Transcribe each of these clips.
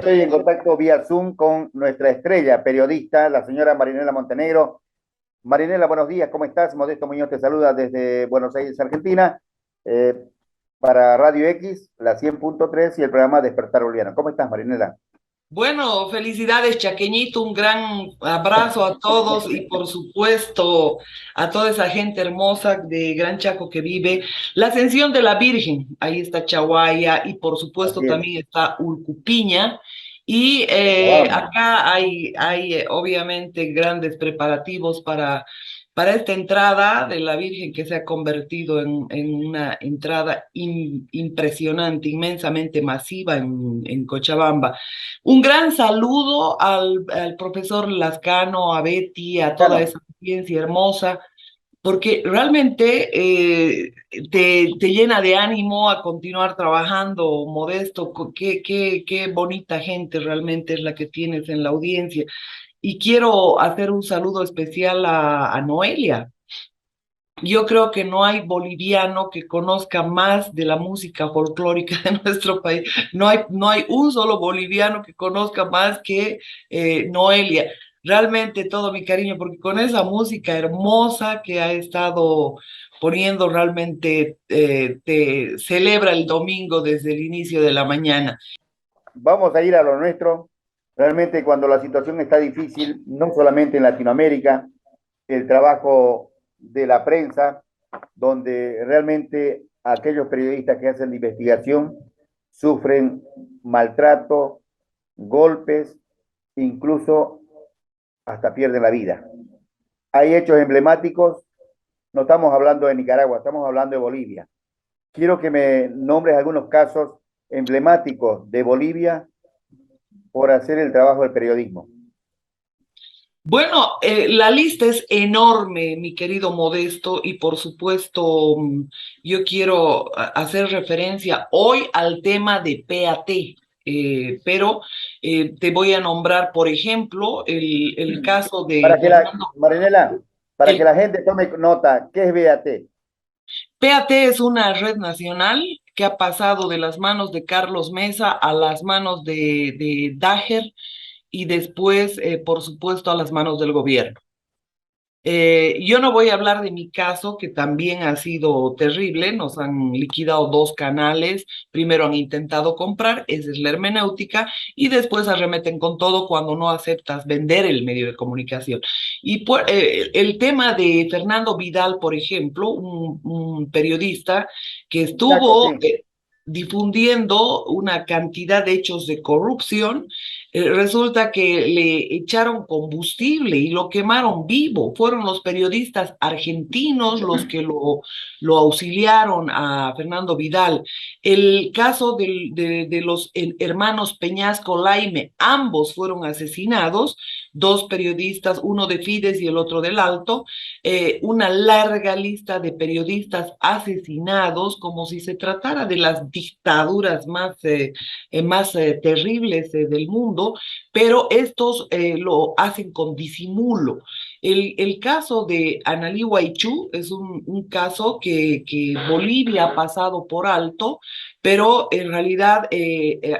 estoy en contacto vía Zoom con nuestra estrella periodista, la señora Marinela Montenegro. Marinela, buenos días, ¿cómo estás? Modesto Muñoz te saluda desde Buenos Aires, Argentina, eh, para Radio X, la 100.3 y el programa Despertar Boliviano. ¿Cómo estás, Marinela? Bueno, felicidades, Chaqueñito, un gran abrazo a todos y por supuesto a toda esa gente hermosa de Gran Chaco que vive. La Ascensión de la Virgen, ahí está Chaguaya y por supuesto Así es, también está Urcupiña. Y Cochabamba. acá hay obviamente grandes preparativos para esta entrada de la Virgen que se ha convertido en una entrada impresionante, inmensamente masiva en Cochabamba. Un gran saludo al profesor Lascano, a Betty, a toda Cano, esa audiencia hermosa, porque realmente te llena de ánimo a continuar trabajando, Modesto. Qué bonita gente realmente es la que tienes en la audiencia. Y quiero hacer un saludo especial a Noelia. Yo creo que no hay boliviano que conozca más de la música folclórica de nuestro país. No hay un solo boliviano que conozca más que Noelia. Realmente todo mi cariño, porque con esa música hermosa que ha estado poniendo, realmente te celebra el domingo desde el inicio de la mañana. vamos a ir a lo nuestro. Realmente cuando la situación está difícil, no solamente en Latinoamérica, el trabajo de la prensa, donde realmente aquellos periodistas que hacen la investigación sufren maltrato, golpes, incluso hasta pierden la vida. Hay hechos emblemáticos, no estamos hablando de Nicaragua, estamos hablando de Bolivia. Quiero que me nombres algunos casos emblemáticos de Bolivia por hacer el trabajo del periodismo. Bueno, la lista es enorme, mi querido Modesto, y por supuesto, yo quiero hacer referencia hoy al tema de PAT, pero te voy a nombrar, por ejemplo, el caso de Para que la, Fernando. Marinela, para que El la gente tome nota, ¿qué es BAT? PAT es una red nacional que ha pasado de las manos de Carlos Mesa a las manos de Dager y después, por supuesto, a las manos del gobierno. Yo no voy a hablar de mi caso, que también ha sido terrible. Nos han liquidado dos canales. Primero han intentado comprar, esa es la hermenéutica, y después arremeten con todo cuando no aceptas vender el medio de comunicación. Y el tema de Fernando Vidal, por ejemplo, un periodista que Chaco, estuvo sí. difundiendo una cantidad de hechos de corrupción. Resulta que le echaron combustible y lo quemaron vivo. Fueron los periodistas argentinos los que lo auxiliaron a Fernando Vidal. El caso de los hermanos Peñasco Laime, ambos fueron asesinados, dos periodistas, uno de Fides y el otro del Alto, una larga lista de periodistas asesinados, como si se tratara de las dictaduras más terribles del mundo, pero estos lo hacen con disimulo. El caso de Analí Guaychú es un caso que Bolivia ha pasado por alto, pero en realidad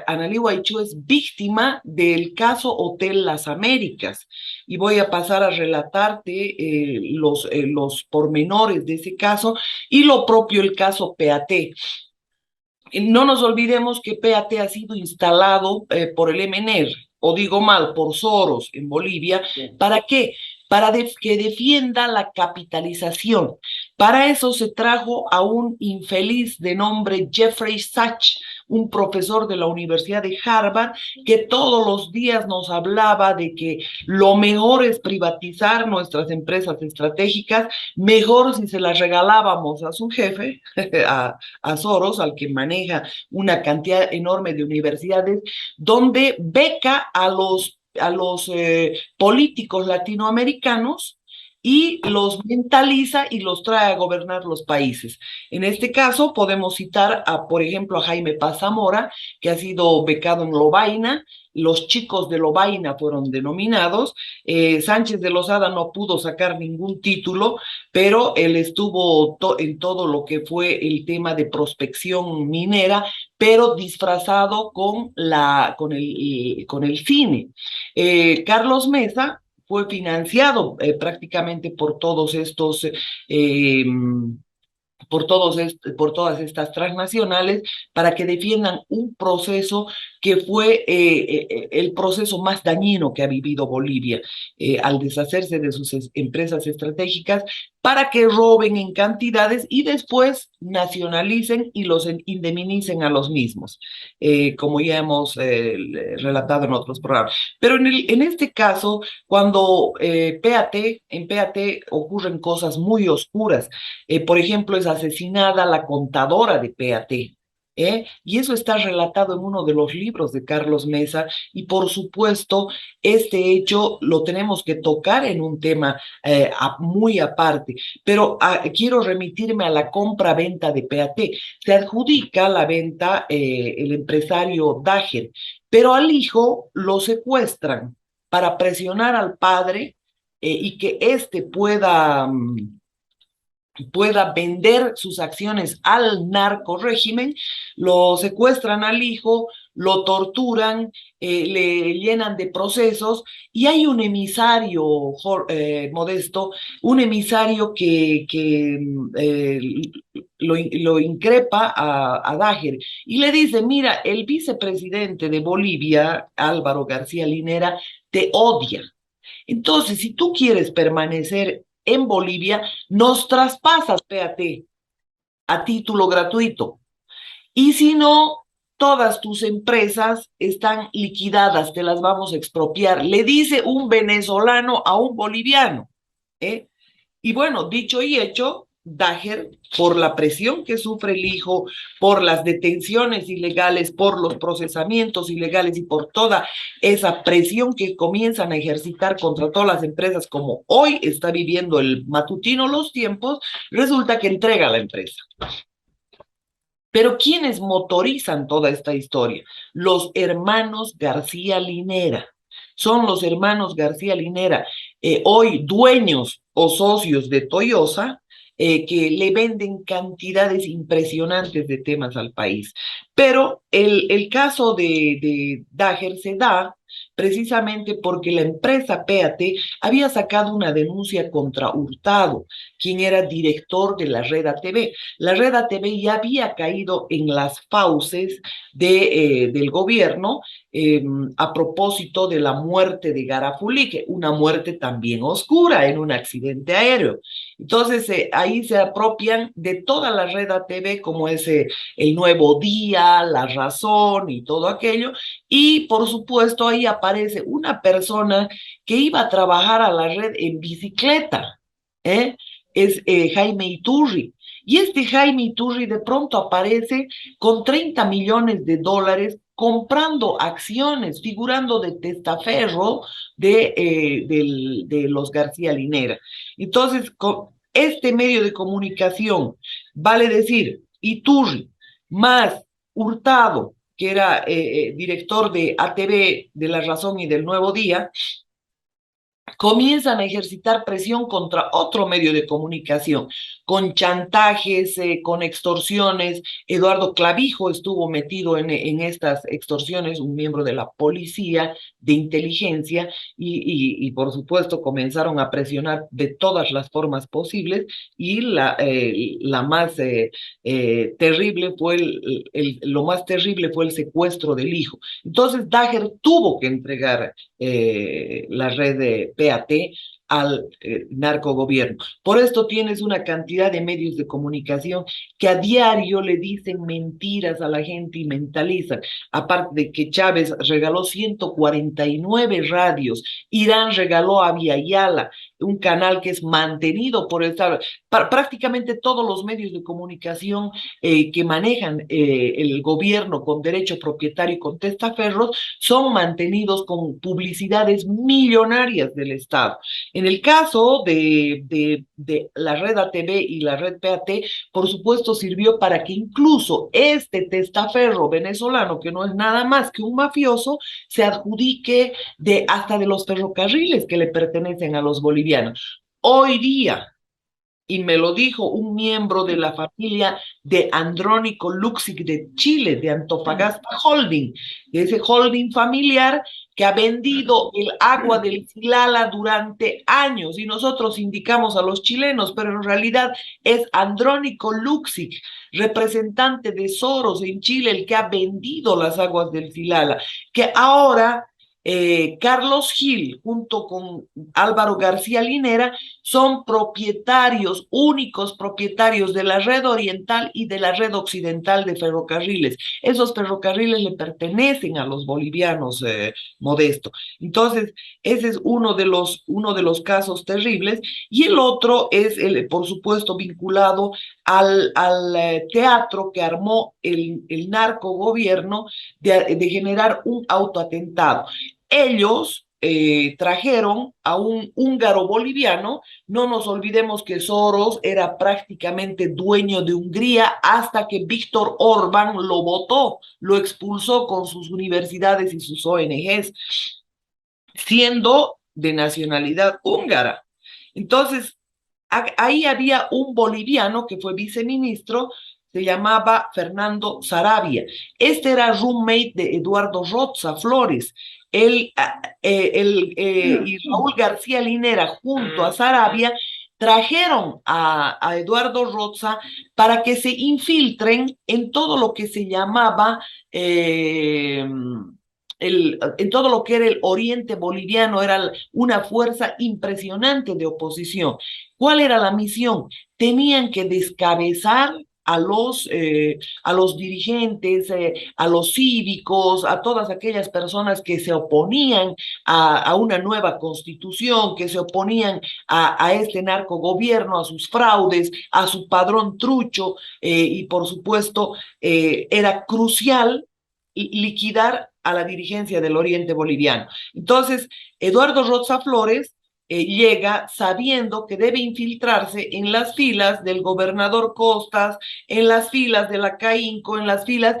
Analí Guaychú es víctima del caso Hotel Las Américas. Y voy a pasar a relatarte los pormenores de ese caso y lo propio el caso PAT. No nos olvidemos que PAT ha sido instalado por el MNR, o digo mal, por Soros en Bolivia. Sí. ¿Para qué? Para que defienda la capitalización. Para eso se trajo a un infeliz de nombre Jeffrey Sachs, un profesor de la Universidad de Harvard, que todos los días nos hablaba de que lo mejor es privatizar nuestras empresas estratégicas, mejor si se las regalábamos a su jefe, a Soros, al que maneja una cantidad enorme de universidades, donde beca a los políticos latinoamericanos y los mentaliza y los trae a gobernar los países. En este caso podemos citar, por ejemplo, a Jaime Paz Zamora, que ha sido becado en Lovaina. Los chicos de Lovaina fueron denominados. Sánchez de Lozada no pudo sacar ningún título, pero él estuvo en todo lo que fue el tema de prospección minera, pero disfrazado con el cine. Carlos Mesa fue financiado prácticamente eh, por todas estas transnacionales para que defiendan un proceso que fue el proceso más dañino que ha vivido Bolivia al deshacerse de sus empresas estratégicas para que roben en cantidades y después nacionalicen y los indemnicen a los mismos, como ya hemos relatado en otros programas. Pero en este caso, cuando en PAT ocurren cosas muy oscuras, por ejemplo, es asesinada la contadora de PAT. Y eso está relatado en uno de los libros de Carlos Mesa y por supuesto este hecho lo tenemos que tocar en un tema muy aparte, pero quiero remitirme a la compra-venta de PAT. Se adjudica la venta el empresario Dager, pero al hijo lo secuestran para presionar al padre y que éste pueda vender sus acciones al narco régimen, lo secuestran al hijo, lo torturan, le llenan de procesos y hay un emisario, Modesto, un emisario que lo increpa a Dager y le dice, mira, el vicepresidente de Bolivia, Álvaro García Linera, te odia. Entonces, si tú quieres permanecer en Bolivia, nos traspasas PAT a título gratuito. Y si no, todas tus empresas están liquidadas, te las vamos a expropiar. Le dice un venezolano a un boliviano. ¿eh? Y bueno, dicho y hecho, Dager, por la presión que sufre el hijo, por las detenciones ilegales, por los procesamientos ilegales y por toda esa presión que comienzan a ejercitar contra todas las empresas, como hoy está viviendo el matutino Los Tiempos, resulta que entrega la empresa. Pero ¿quiénes motorizan toda esta historia? Los hermanos García Linera. Son los hermanos García Linera, hoy dueños o socios de Toyosa, que le venden cantidades impresionantes de temas al país. Pero el caso de Dager se da precisamente porque la empresa PAT había sacado una denuncia contra Hurtado, quien era director de la Red ATV. La Red ATV ya había caído en las fauces del gobierno eh, a propósito de la muerte de Garafulique, una muerte también oscura en un accidente aéreo. Entonces, ahí se apropian de toda la red ATV, como es el Nuevo Día, La Razón y todo aquello, y por supuesto ahí aparece una persona que iba a trabajar a la red en bicicleta, es Jaime Iturri. Y este Jaime Iturri de pronto aparece con 30 millones de dólares comprando acciones, figurando de testaferro de los García Linera. Entonces, con este medio de comunicación, vale decir, Iturri, más Hurtado, que era director de ATV, de La Razón y del Nuevo Día, comienzan a ejercitar presión contra otro medio de comunicación, con chantajes, con extorsiones. Eduardo Clavijo estuvo metido en estas extorsiones, un miembro de la policía de inteligencia, y por supuesto comenzaron a presionar de todas las formas posibles, y la más terrible fue lo más terrible fue el secuestro del hijo. Entonces Dager tuvo que entregar la red de PAT al narcogobierno. Por esto tienes una cantidad de medios de comunicación que a diario le dicen mentiras a la gente y mentalizan. Aparte de que Chávez regaló 149 radios, Irán regaló a Viayala, un canal que es mantenido por el Estado. Prácticamente todos los medios de comunicación que manejan el gobierno con derecho propietario y con testaferros son mantenidos con publicidades millonarias del Estado. En el caso de la red ATV y la red PAT, por supuesto sirvió para que incluso este testaferro venezolano, que no es nada más que un mafioso, se adjudique hasta de los ferrocarriles que le pertenecen a los bolivianos. Hoy día, y me lo dijo un miembro de la familia de Andrónico Luxic de Chile, de Antofagasta Holding, ese holding familiar que ha vendido el agua del Silala durante años, y nosotros indicamos a los chilenos, pero en realidad es Andrónico Luxic, representante de Soros en Chile, el que ha vendido las aguas del Silala, que ahora Carlos Gil, junto con Álvaro García Linera, son propietarios, únicos propietarios de la red oriental y de la red occidental de ferrocarriles. Esos ferrocarriles le pertenecen a los bolivianos, Modesto. Entonces, ese es uno de los casos terribles. Y el otro es, por supuesto, vinculado al teatro que armó el narcogobierno de generar un autoatentado. Ellos trajeron a un húngaro boliviano. No nos olvidemos que Soros era prácticamente dueño de Hungría hasta que Víctor Orbán lo votó, lo expulsó con sus universidades y sus ONGs, siendo de nacionalidad húngara. Entonces, ahí había un boliviano que fue viceministro, se llamaba Fernando Sarabia. Este era roommate de Eduardo Roza Flores. Y Raúl García Linera junto a Sarabia trajeron a Eduardo Roza para que se infiltren en todo lo que se llamaba en todo lo que era el oriente boliviano. Era una fuerza impresionante de oposición. ¿Cuál era la misión? Tenían que descabezar a los dirigentes, a los cívicos, a todas aquellas personas que se oponían a una nueva constitución, que se oponían a este narcogobierno, a sus fraudes, a su padrón trucho, y por supuesto era crucial liquidar a la dirigencia del oriente boliviano. Entonces, Eduardo Roza Flores llega sabiendo que debe infiltrarse en las filas del gobernador Costas, en las filas de la CAINCO, en las filas,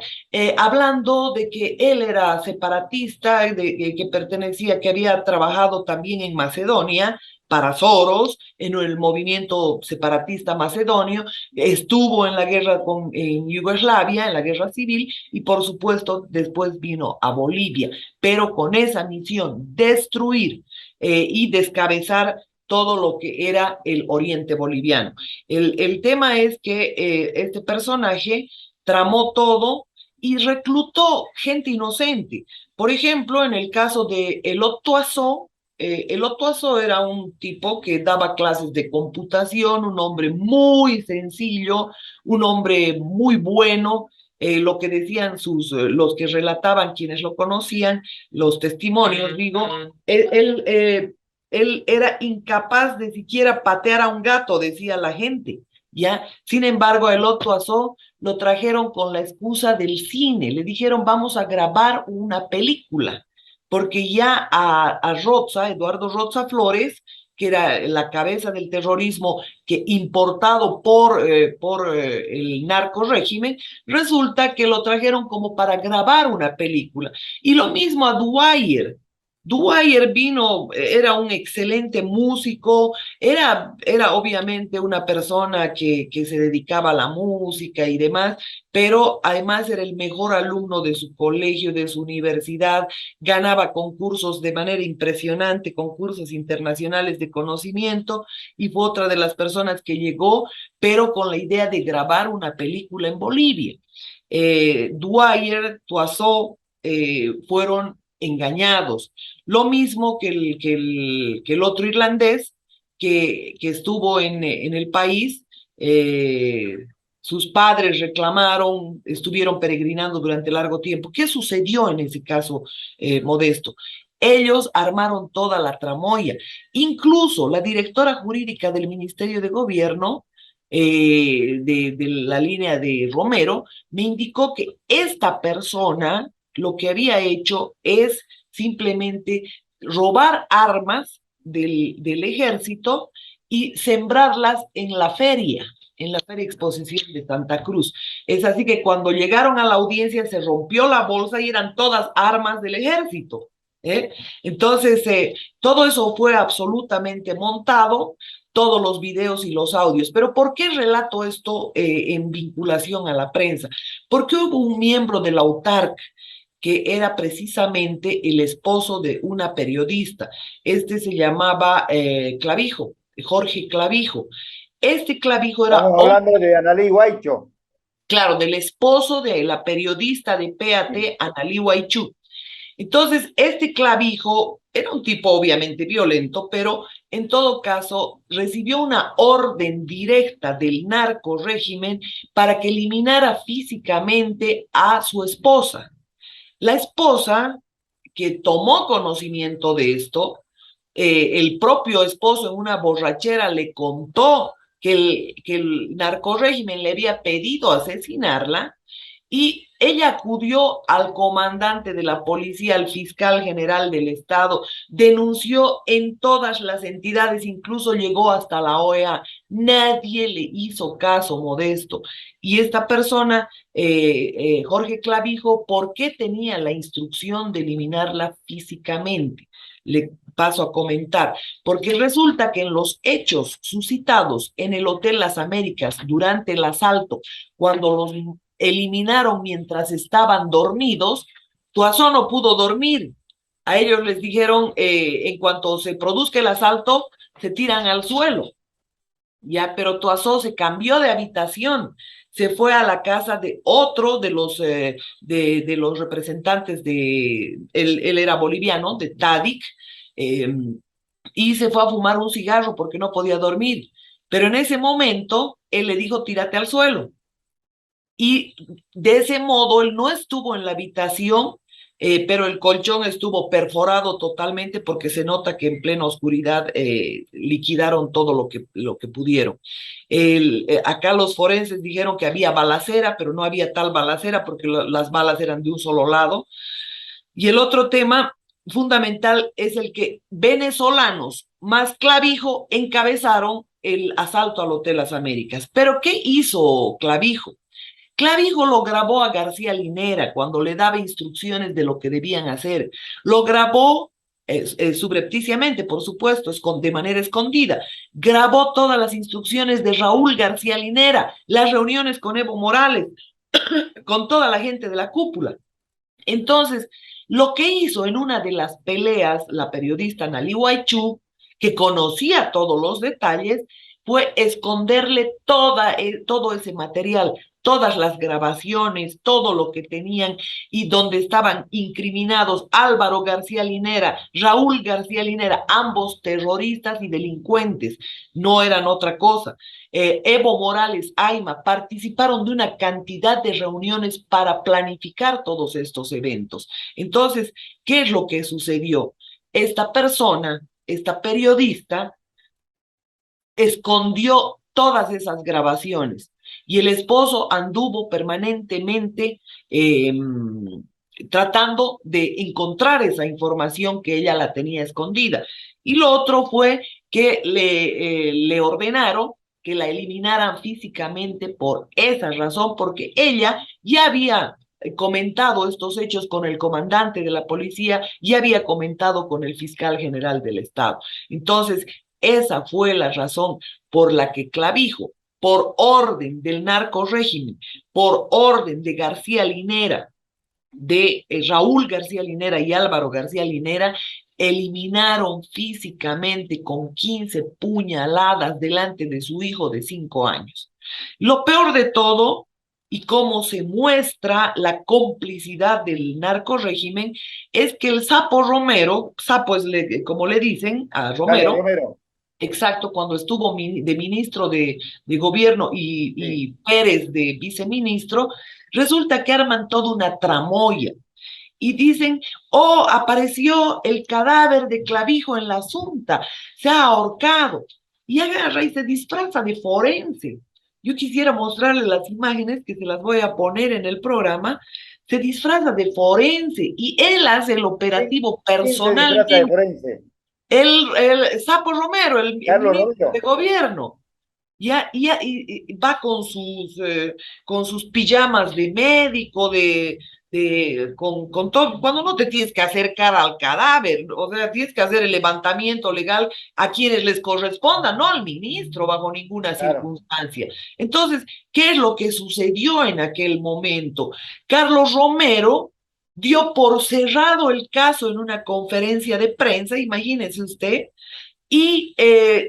hablando de que él era separatista, que pertenecía, que había trabajado también en Macedonia para Soros, en el movimiento separatista macedonio, estuvo en la guerra en Yugoslavia, en la guerra civil, y por supuesto después vino a Bolivia, pero con esa misión, destruir y descabezar todo lo que era el oriente boliviano. El tema es que este personaje tramó todo y reclutó gente inocente. Por ejemplo, en el caso de Elotto Azó, Elotto Azó era un tipo que daba clases de computación, un hombre muy sencillo, un hombre muy bueno. Lo que decían los que relataban, quienes lo conocían, los testimonios, digo, él era incapaz de siquiera patear a un gato, decía la gente, ¿ya? Sin embargo, a Elotto Azó lo trajeron con la excusa del cine, le dijeron, vamos a grabar una película, porque ya a Roza, Eduardo Roza Flores, que era la cabeza del terrorismo que importado por el narco régimen, resulta que lo trajeron como para grabar una película. Y lo mismo a Dwyer. Dwyer vino, era un excelente músico, era obviamente una persona que se dedicaba a la música y demás, pero además era el mejor alumno de su colegio, de su universidad, ganaba concursos de manera impresionante, concursos internacionales de conocimiento, y fue otra de las personas que llegó, pero con la idea de grabar una película en Bolivia. Dwyer, Tuazó, fueron engañados. Lo mismo que el otro irlandés que estuvo en el país. Sus padres reclamaron, estuvieron peregrinando durante largo tiempo. ¿Qué sucedió en ese caso, Modesto? Ellos armaron toda la tramoya. Incluso la directora jurídica del Ministerio de Gobierno, de la línea de Romero, me indicó que esta persona lo que había hecho es simplemente robar armas del ejército y sembrarlas en la Feria Exposición de Santa Cruz. Es así que cuando llegaron a la audiencia se rompió la bolsa y eran todas armas del ejército. ¿Eh? Entonces, todo eso fue absolutamente montado, todos los videos y los audios. Pero ¿por qué relato esto en vinculación a la prensa? Porque hubo un miembro de la autarc que era precisamente el esposo de una periodista. Este se llamaba Clavijo, Jorge Clavijo. Este Clavijo era, Estamos hablando de Analí Guaycho. claro, del esposo de la periodista de PAT, Analí Guaychú. Entonces, este Clavijo era un tipo obviamente violento, pero en todo caso recibió una orden directa del narco régimen para que eliminara físicamente a su esposa. La esposa, que tomó conocimiento de esto, el propio esposo en una borrachera le contó que el narcorrégimen le había pedido asesinarla y ella acudió al comandante de la policía, al fiscal general del estado, denunció en todas las entidades, incluso llegó hasta la OEA. Nadie le hizo caso, Modesto. Y esta persona, Jorge Clavijo, ¿por qué tenía la instrucción de eliminarla físicamente? Le paso a comentar, porque resulta que en los hechos suscitados en el Hotel Las Américas durante el asalto, cuando los eliminaron mientras estaban dormidos, Tuazó no pudo dormir. A ellos les dijeron, en cuanto se produzca el asalto, se tiran al suelo. Ya, pero Tuazó se cambió de habitación, se fue a la casa de otro de los representantes él era boliviano, de Tadic, eh, y se fue a fumar un cigarro porque no podía dormir. Pero en ese momento, él le dijo, tírate al suelo. Y de ese modo él no estuvo en la habitación, pero el colchón estuvo perforado totalmente porque se nota que en plena oscuridad liquidaron todo lo que pudieron. Acá los forenses dijeron que había balacera, pero no había tal balacera porque las balas eran de un solo lado. Y el otro tema fundamental es el que venezolanos más Clavijo encabezaron el asalto al Hotel Las Américas. ¿Pero qué hizo Clavijo? Clavijo lo grabó a García Linera cuando le daba instrucciones de lo que debían hacer. Lo grabó subrepticiamente, por supuesto, de manera escondida. Grabó todas las instrucciones de Raúl García Linera, las reuniones con Evo Morales, con toda la gente de la cúpula. Entonces, lo que hizo en una de las peleas la periodista Nali Guaychú, que conocía todos los detalles, fue esconderle todo ese material, todas las grabaciones, todo lo que tenían y donde estaban incriminados Álvaro García Linera, Raúl García Linera, ambos terroristas y delincuentes, no eran otra cosa. Evo Morales, Ayma, participaron de una cantidad de reuniones para planificar todos estos eventos. Entonces, ¿qué es lo que sucedió? Esta persona, esta periodista, escondió todas esas grabaciones y el esposo anduvo permanentemente tratando de encontrar esa información que ella la tenía escondida. Y lo otro fue que le ordenaron que la eliminaran físicamente por esa razón, porque ella ya había comentado estos hechos con el comandante de la policía y había comentado con el fiscal general del estado. Entonces, esa fue la razón por la que Clavijo, por orden del narco régimen, por orden de García Linera, de Raúl García Linera y Álvaro García Linera, eliminaron físicamente con 15 puñaladas delante de su hijo de 5 años. Lo peor de todo, y cómo se muestra la complicidad del narco régimen, es que el Sapo Romero, Sapo es como le dicen a Carlos Romero, Romero. exacto, cuando estuvo de ministro de gobierno y Sí. Pérez de viceministro, resulta que arman toda una tramoya. y dicen, oh, apareció el cadáver de Clavijo en la Asunta, se ha ahorcado, y agarra y se disfraza de forense. Yo quisiera mostrarles las imágenes que se las voy a poner en el programa. Se disfraza de forense y él hace el operativo ¿Quién se disfraza de personalmente. forense? El Sapo Romero, el Carlos ministro de Romero. gobierno, y va con sus pijamas de médico, con todo, cuando no te tienes que acercar al cadáver, o sea, tienes que hacer el levantamiento legal a quienes les corresponda, no al ministro bajo ninguna Claro. circunstancia. Entonces, ¿qué es lo que sucedió en aquel momento? Carlos Romero dio por cerrado el caso en una conferencia de prensa, imagínese usted, y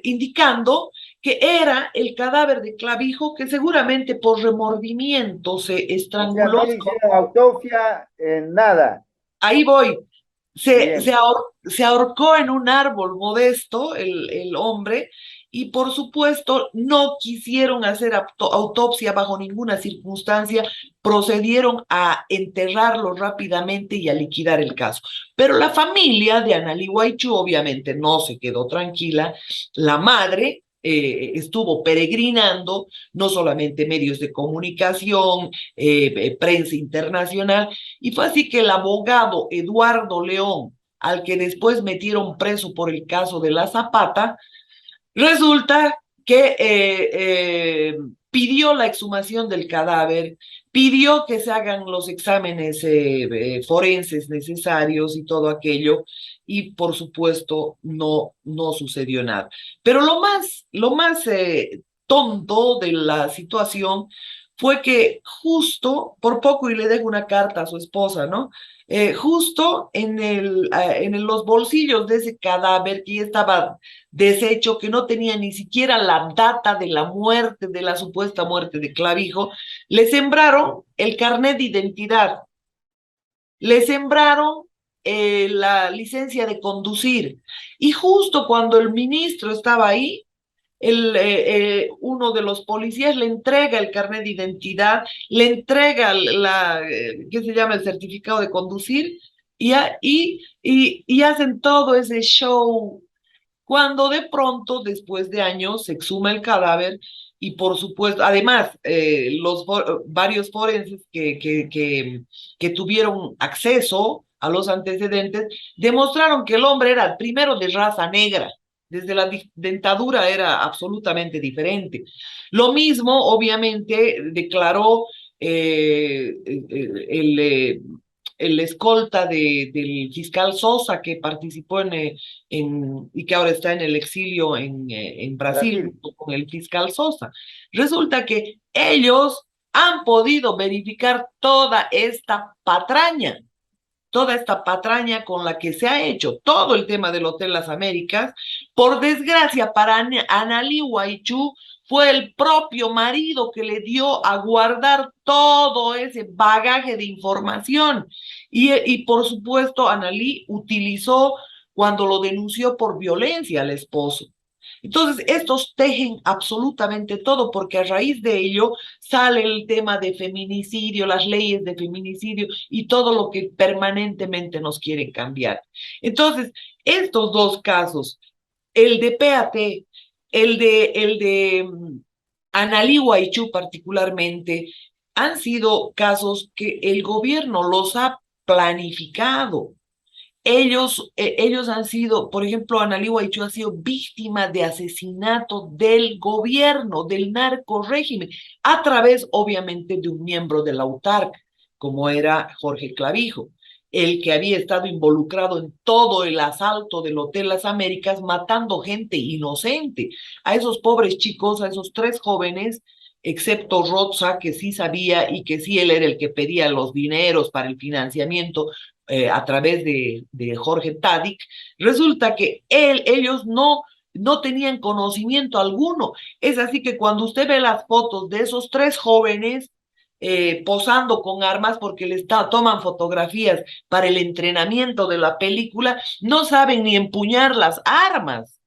indicando que era el cadáver de Clavijo que seguramente por remordimiento se O sea, no estranguló. le hicieron autopsia en nada. Ahí voy. Bien. Se ahorcó en un árbol modesto el hombre y por supuesto no quisieron hacer autopsia bajo ninguna circunstancia, procedieron a enterrarlo rápidamente y a liquidar el caso. Pero la familia de Analí Guaychú obviamente no se quedó tranquila, la madre estuvo peregrinando, no solamente medios de comunicación, prensa internacional, y fue así que el abogado Eduardo León, al que después metieron preso por el caso de la Zapata, resulta que pidió la exhumación del cadáver, pidió que se hagan los exámenes forenses necesarios y todo aquello, y por supuesto no sucedió nada. Pero lo más tonto de la situación fue que justo, por poco y le dejo una carta a su esposa, ¿no? Justo los bolsillos de ese cadáver que ya estaba deshecho, que no tenía ni siquiera la data de la muerte, de la supuesta muerte de Clavijo, le sembraron el carnet de identidad, le sembraron la licencia de conducir. Y justo cuando el ministro estaba ahí, uno de los policías le entrega el carnet de identidad, le entrega ¿qué se llama? El certificado de conducir, y hacen todo ese show cuando de pronto, después de años, se exhuma el cadáver y por supuesto, además, varios forenses que tuvieron acceso a los antecedentes demostraron que el hombre era primero de raza negra. Desde la dentadura era absolutamente diferente. Lo mismo, obviamente, declaró el escolta del fiscal Sosa, que participó y que ahora está en el exilio en Brasil Brasil. junto con el fiscal Sosa. Resulta que ellos han podido verificar toda esta patraña con la que se ha hecho todo el tema del Hotel Las Américas. Por desgracia para Analí Guaychú, fue el propio marido que le dio a guardar todo ese bagaje de información. Y por supuesto, Analí utilizó cuando lo denunció por violencia al esposo. Entonces, estos tejen absolutamente todo, porque a raíz de ello sale el tema de feminicidio, las leyes de feminicidio y todo lo que permanentemente nos quieren cambiar. Entonces, estos dos casos, el de PAT, el de Analí Guaychú particularmente, han sido casos que el gobierno los ha planificado. Ellos han sido, por ejemplo, Analí Guaychú ha sido víctima de asesinato del gobierno, del narco régimen, a través, obviamente, de un miembro de la UTARC, como era Jorge Clavijo, el que había estado involucrado en todo el asalto del Hotel Las Américas, matando gente inocente. A esos pobres chicos, a esos tres jóvenes, excepto Roza, que sí sabía y que sí él era el que pedía los dineros para el financiamiento, a través de Jorge Tadic, resulta que ellos no tenían conocimiento alguno. Es así que cuando usted ve las fotos de esos tres jóvenes posando con armas porque les toman fotografías para el entrenamiento de la película, no saben ni empuñar las armas.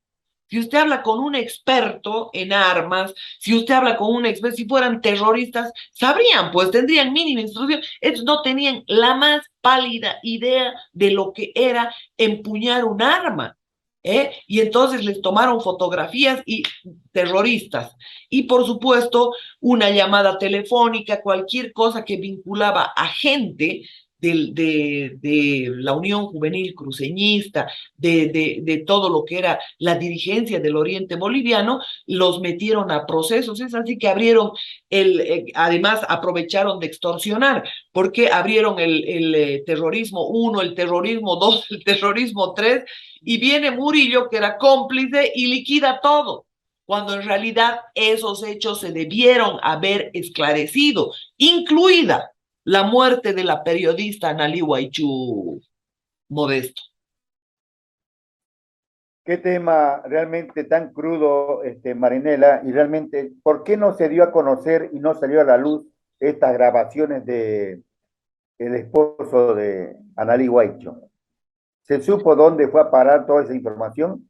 Si usted habla con un experto en armas, si usted habla con un experto, si fueran terroristas, sabrían, pues tendrían mínima instrucción. Ellos no tenían la más pálida idea de lo que era empuñar un arma. Y entonces les tomaron fotografías y terroristas. Y por supuesto, una llamada telefónica, cualquier cosa que vinculaba a gente de la Unión Juvenil Cruceñista, de todo lo que era la dirigencia del Oriente Boliviano, los metieron a procesos. Es así que abrieron además aprovecharon de extorsionar, porque abrieron el terrorismo 1, el terrorismo 2, el terrorismo 3, y viene Murillo, que era cómplice, y liquida todo, cuando en realidad esos hechos se debieron haber esclarecido, incluida la muerte de la periodista Analí Guaychú Modesto. Qué tema realmente tan crudo, Marinela, y realmente, ¿por qué no se dio a conocer y no salió a la luz estas grabaciones de el esposo de Analí Guaycho? ¿Se supo dónde fue a parar toda esa información?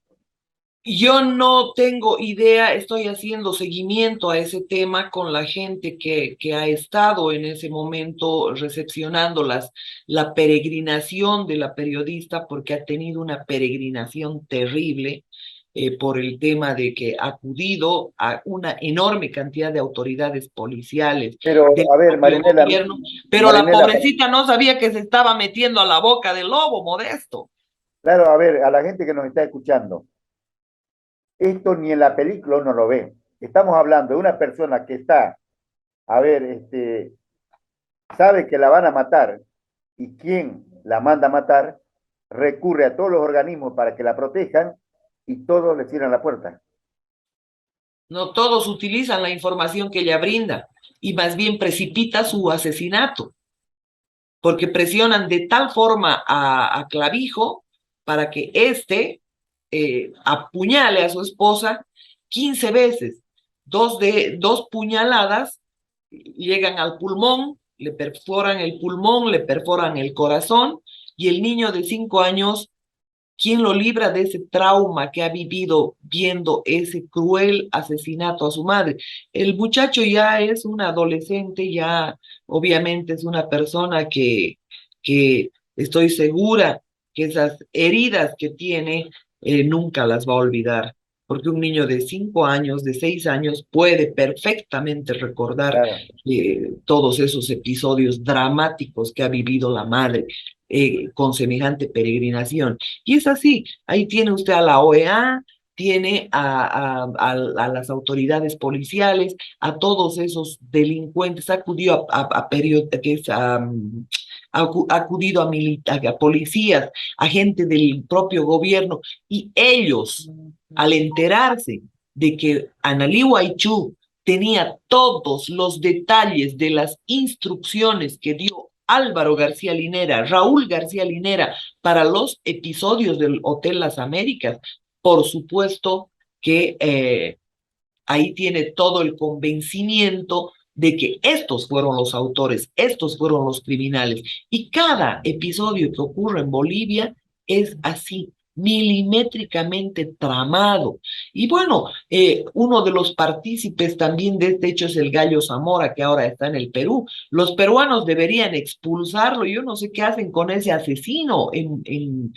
Yo no tengo idea, estoy haciendo seguimiento a ese tema con la gente que ha estado en ese momento recepcionando la peregrinación de la periodista, porque ha tenido una peregrinación terrible por el tema de que ha acudido a una enorme cantidad de autoridades policiales Pero, del a ver, propio Marinela, gobierno, pero la Marinela, pobrecita no sabía que se estaba metiendo a la boca del lobo, Modesto. claro, a ver, a la gente que nos está escuchando, esto ni en la película uno lo ve. Estamos hablando de una persona que está, a ver, sabe que la van a matar y quien la manda a matar recurre a todos los organismos para que la protejan y todos le cierran la puerta. No todos utilizan la información que ella brinda y más bien precipita su asesinato, porque presionan de tal forma a Clavijo para que éste apuñale a su esposa 15 veces. Dos puñaladas llegan al pulmón, le perforan el pulmón, le perforan el corazón, y el niño de 5 años, ¿quién lo libra de ese trauma que ha vivido viendo ese cruel asesinato a su madre? El muchacho ya es un adolescente, ya obviamente es una persona que estoy segura que esas heridas que tiene nunca las va a olvidar, porque un niño de 5 años, de 6 años, puede perfectamente recordar Claro. todos esos episodios dramáticos que ha vivido la madre con semejante peregrinación. Y es así, ahí tiene usted a la OEA, tiene a las autoridades policiales, a todos esos delincuentes, acudió acudido a policías, a gente del propio gobierno, y ellos, al enterarse de que Analí Guaychú tenía todos los detalles de las instrucciones que dio Álvaro García Linera, Raúl García Linera, para los episodios del Hotel Las Américas, por supuesto que ahí tiene todo el convencimiento de que estos fueron los autores, estos fueron los criminales. Y cada episodio que ocurre en Bolivia es así, milimétricamente tramado. Y bueno, uno de los partícipes también de este hecho es el Gallo Zamora, que ahora está en el Perú. Los peruanos deberían expulsarlo. Yo no sé qué hacen con ese asesino en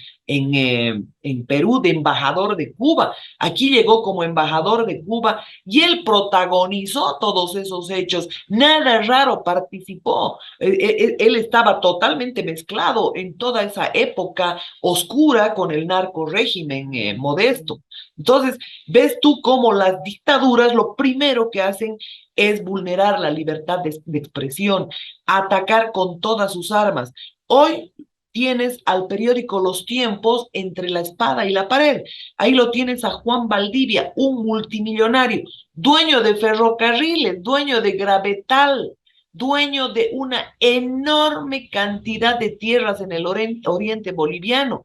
Perú, de embajador de Cuba. Aquí llegó como embajador de Cuba y él protagonizó todos esos hechos. Nada raro participó. Él estaba totalmente mezclado en toda esa época oscura con el narco régimen Modesto. Entonces, ves tú cómo las dictaduras lo primero que hacen es vulnerar la libertad de expresión, atacar con todas sus armas. Hoy tienes al periódico Los Tiempos entre la espada y la pared. Ahí lo tienes a Juan Valdivia, un multimillonario, dueño de ferrocarriles, dueño de Gravetal, dueño de una enorme cantidad de tierras en el oriente boliviano,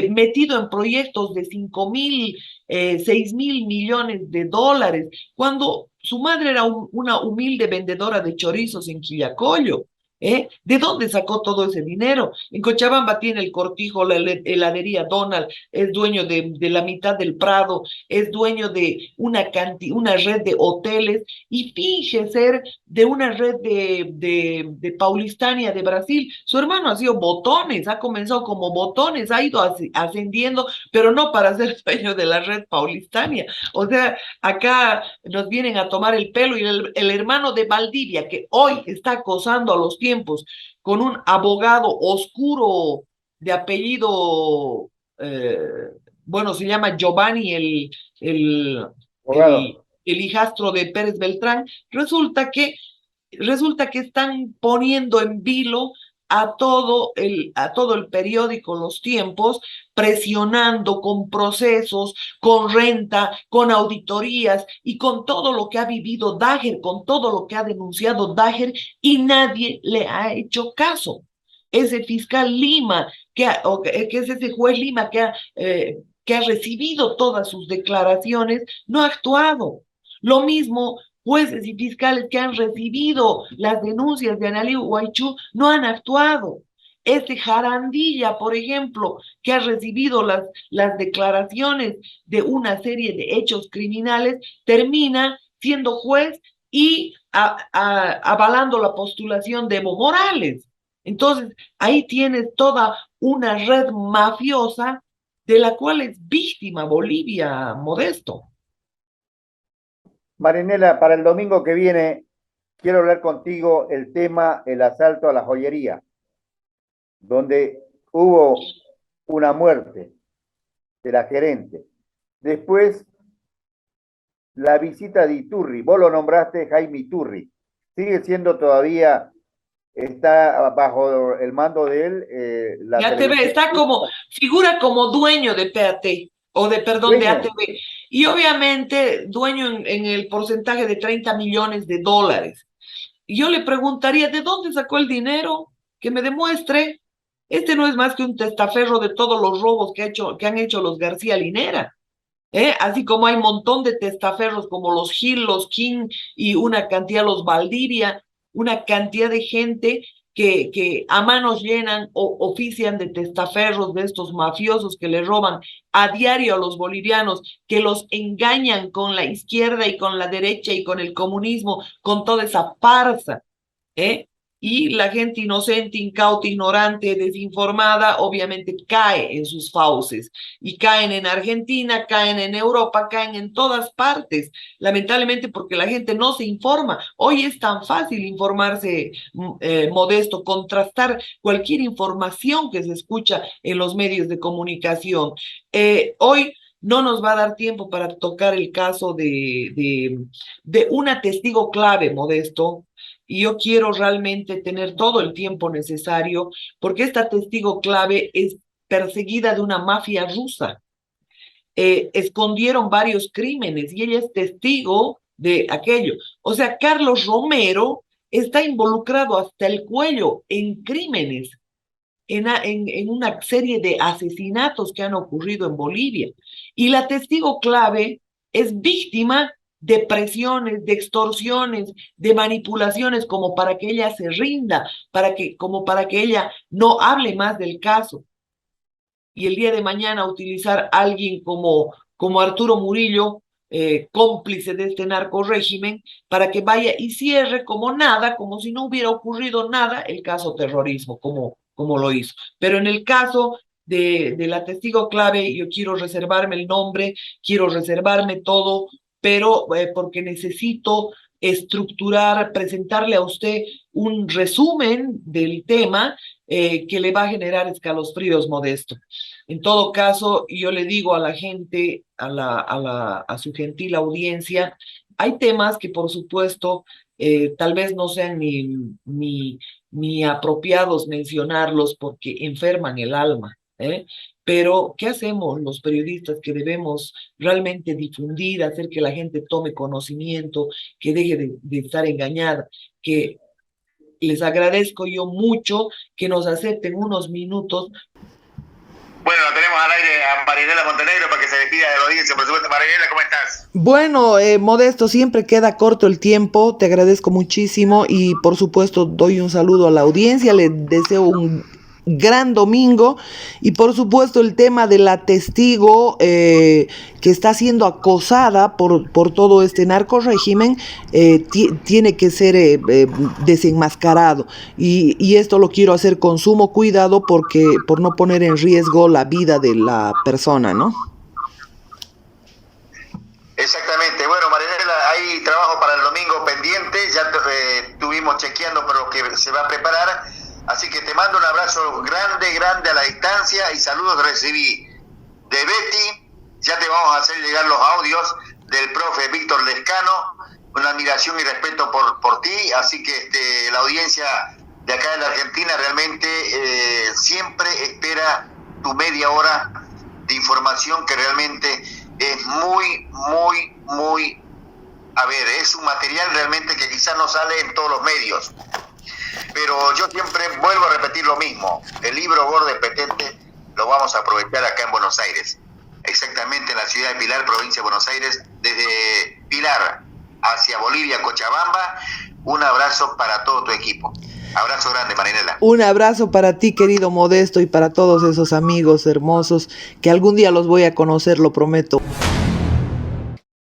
metido en proyectos de 5.000, 6.000 millones de dólares, cuando su madre era una humilde vendedora de chorizos en Quillacollo. ¿De dónde sacó todo ese dinero? En Cochabamba tiene el Cortijo, la heladería Donald, es dueño de la mitad del Prado, es dueño de una red de hoteles y finge ser de una red de Paulistania de Brasil. Su hermano ha sido botones, ha comenzado como botones, ha ido ascendiendo, pero no para ser dueño de la red Paulistania. O sea, acá nos vienen a tomar el pelo y el hermano de Valdivia, que hoy está acosando a los tiempos con un abogado oscuro de apellido, eh, bueno, se llama Giovanni, el, Abogado. el hijastro de Pérez Beltrán, resulta que están poniendo en vilo a todo el periódico Los Tiempos, presionando con procesos, con renta, con auditorías y con todo lo que ha vivido Dager, con todo lo que ha denunciado Dager, y nadie le ha hecho caso. Ese fiscal Lima, que es ese juez Lima que ha recibido todas sus declaraciones, no ha actuado. Lo mismo jueces y fiscales que han recibido las denuncias de Analí Huaychú no han actuado. Este Jarandilla, por ejemplo, que ha recibido las declaraciones de una serie de hechos criminales, termina siendo juez y avalando la postulación de Evo Morales. Entonces, ahí tienes toda una red mafiosa de la cual es víctima Bolivia, Modesto. Marinela, para el domingo que viene, quiero hablar contigo el tema, el asalto a la joyería, donde hubo una muerte de la gerente. Después, la visita de Iturri, vos lo nombraste Jaime Iturri, sigue siendo todavía, está bajo el mando de él, la De ATV, televisión. figura como dueño de PAT, perdón, de Dueño, ATV, y obviamente dueño en el porcentaje de 30 millones de dólares. Y yo le preguntaría, ¿de dónde sacó el dinero? Que me demuestre. Este no es más que un testaferro de todos los robos que han hecho los García Linera. Así como hay un montón de testaferros como los Gil, los King y una cantidad, los Valdivia, una cantidad de gente que a manos llenan o ofician de testaferros de estos mafiosos que le roban a diario a los bolivianos, que los engañan con la izquierda y con la derecha y con el comunismo, con toda esa farsa. ¿eh? Y la gente inocente, incauta, ignorante, desinformada, obviamente cae en sus fauces. Y caen en Argentina, caen en Europa, caen en todas partes, lamentablemente porque la gente no se informa. Hoy es tan fácil informarse, Modesto, contrastar cualquier información que se escucha en los medios de comunicación. Hoy no nos va a dar tiempo para tocar el caso de una testigo clave, Modesto, y yo quiero realmente tener todo el tiempo necesario porque esta testigo clave es perseguida de una mafia rusa. Escondieron varios crímenes y ella es testigo de aquello. O sea, Carlos Romero está involucrado hasta el cuello en crímenes, en una serie de asesinatos que han ocurrido en Bolivia. Y la testigo clave es víctima de presiones, de extorsiones, de manipulaciones, como para que ella se rinda, como para que ella no hable más del caso. Y el día de mañana utilizar a alguien como Arturo Murillo, cómplice de este narcorrégimen, para que vaya y cierre como nada, como si no hubiera ocurrido nada, el caso terrorismo, como lo hizo. Pero en el caso de la testigo clave, yo quiero reservarme el nombre, quiero reservarme todo, pero porque necesito estructurar, presentarle a usted un resumen del tema que le va a generar escalofríos, Modesto. En todo caso, yo le digo a la gente, a su gentil audiencia, hay temas que por supuesto tal vez no sean ni apropiados mencionarlos porque enferman el alma, ¿eh? Pero, ¿qué hacemos los periodistas que debemos realmente difundir, hacer que la gente tome conocimiento, que deje de estar engañada, que les agradezco yo mucho que nos acepten unos minutos. Bueno, lo tenemos a al aire a Marinela Montenegro para que se despida de la audiencia, por supuesto. Marinela, ¿cómo estás? Bueno, Modesto, siempre queda corto el tiempo, te agradezco muchísimo y por supuesto doy un saludo a la audiencia, le deseo un gran domingo y por supuesto el tema de la testigo que está siendo acosada por todo este narcorrégimen tiene que ser desenmascarado y esto lo quiero hacer con sumo cuidado porque por no poner en riesgo la vida de la persona, ¿no? Exactamente. Bueno, Marinela, hay trabajo para el domingo pendiente, ya estuvimos chequeando por lo que se va a preparar. Así que te mando un abrazo grande, grande a la distancia y saludos recibí de Betty. Ya te vamos a hacer llegar los audios del profe Víctor Lescano. Una admiración y respeto por ti. Así que la audiencia de acá de la Argentina realmente siempre espera tu media hora de información que realmente es muy, muy, muy... A ver, es un material realmente que quizás no sale en todos los medios. Pero yo siempre vuelvo a repetir lo mismo. El libro Borde Petente lo vamos a aprovechar acá en Buenos Aires. Exactamente en la ciudad de Pilar, provincia de Buenos Aires. Desde Pilar hacia Bolivia, Cochabamba. Un abrazo para todo tu equipo. Abrazo grande, Marinela. Un abrazo para ti, querido Modesto, y para todos esos amigos hermosos que algún día los voy a conocer, lo prometo.